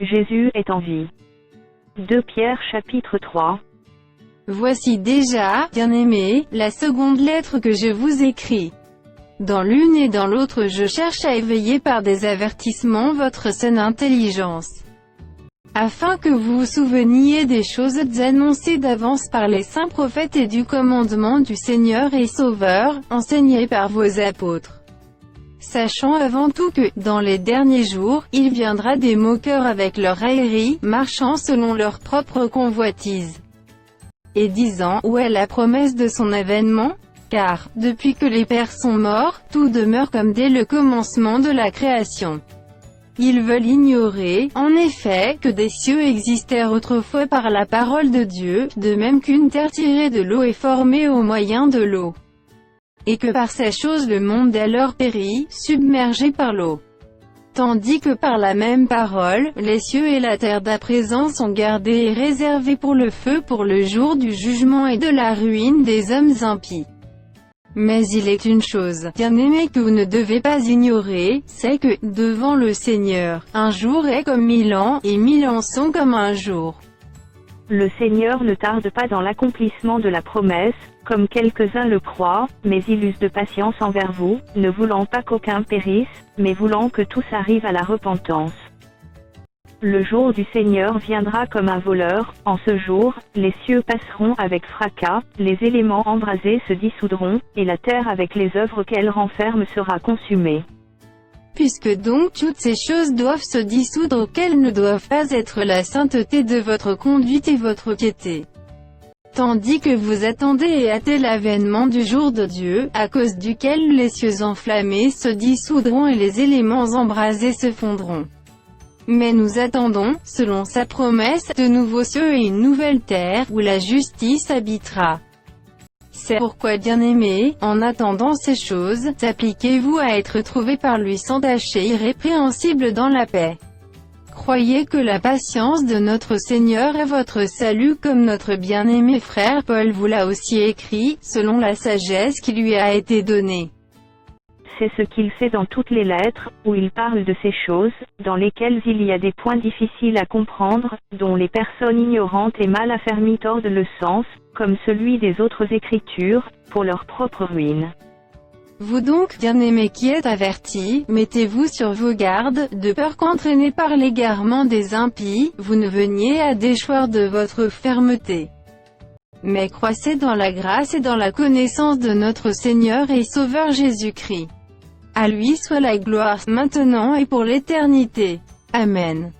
Jésus est en vie. 2 Pierre chapitre 3. Voici déjà, bien-aimés, la seconde lettre que je vous écris. Dans l'une et dans l'autre je cherche à éveiller par des avertissements votre saine intelligence, afin que vous vous souveniez des choses annoncées d'avance par les saints prophètes et du commandement du Seigneur et Sauveur, enseigné par vos apôtres. Sachant avant tout que, dans les derniers jours, il viendra des moqueurs avec leur raillerie, marchant selon leur propre convoitise, et disant, où est la promesse de son avènement? Car, depuis que les pères sont morts, tout demeure comme dès le commencement de la création. Ils veulent ignorer, en effet, que des cieux existèrent autrefois par la parole de Dieu, de même qu'une terre tirée de l'eau est formée au moyen de l'eau, et que par ces choses le monde alors périt, submergé par l'eau. Tandis que par la même parole, les cieux et la terre d'à présent sont gardés et réservés pour le feu pour le jour du jugement et de la ruine des hommes impies. Mais il est une chose, bien-aimés, que vous ne devez pas ignorer, c'est que, devant le Seigneur, un jour est comme 1000 ans, et 1000 ans sont comme un jour. Le Seigneur ne tarde pas dans l'accomplissement de la promesse, comme quelques-uns le croient, mais il use de patience envers vous, ne voulant pas qu'aucun périsse, mais voulant que tous arrivent à la repentance. Le jour du Seigneur viendra comme un voleur. En ce jour, les cieux passeront avec fracas, les éléments embrasés se dissoudront, et la terre avec les œuvres qu'elle renferme sera consumée. Puisque donc toutes ces choses doivent se dissoudre, quelles ne doivent pas être la sainteté de votre conduite et votre piété. Tandis que vous attendez et hâtez l'avènement du jour de Dieu, à cause duquel les cieux enflammés se dissoudront et les éléments embrasés se fondront. Mais nous attendons, selon sa promesse, de nouveaux cieux et une nouvelle terre, où la justice habitera. C'est pourquoi, bien-aimés, en attendant ces choses, appliquez-vous à être trouvés par lui sans tache et irrépréhensibles dans la paix. Croyez que la patience de notre Seigneur est votre salut, comme notre bien-aimé frère Paul vous l'a aussi écrit, selon la sagesse qui lui a été donnée. C'est ce qu'il fait dans toutes les lettres, où il parle de ces choses, dans lesquelles il y a des points difficiles à comprendre, dont les personnes ignorantes et mal affermies tordent le sens, comme celui des autres Écritures, pour leur propre ruine. Vous donc, bien-aimés qui êtes avertis, mettez-vous sur vos gardes, de peur qu'entraînés par l'égarement des impies, vous ne veniez à déchoir de votre fermeté. Mais croissez dans la grâce et dans la connaissance de notre Seigneur et Sauveur Jésus-Christ. À lui soit la gloire, maintenant et pour l'éternité. Amen.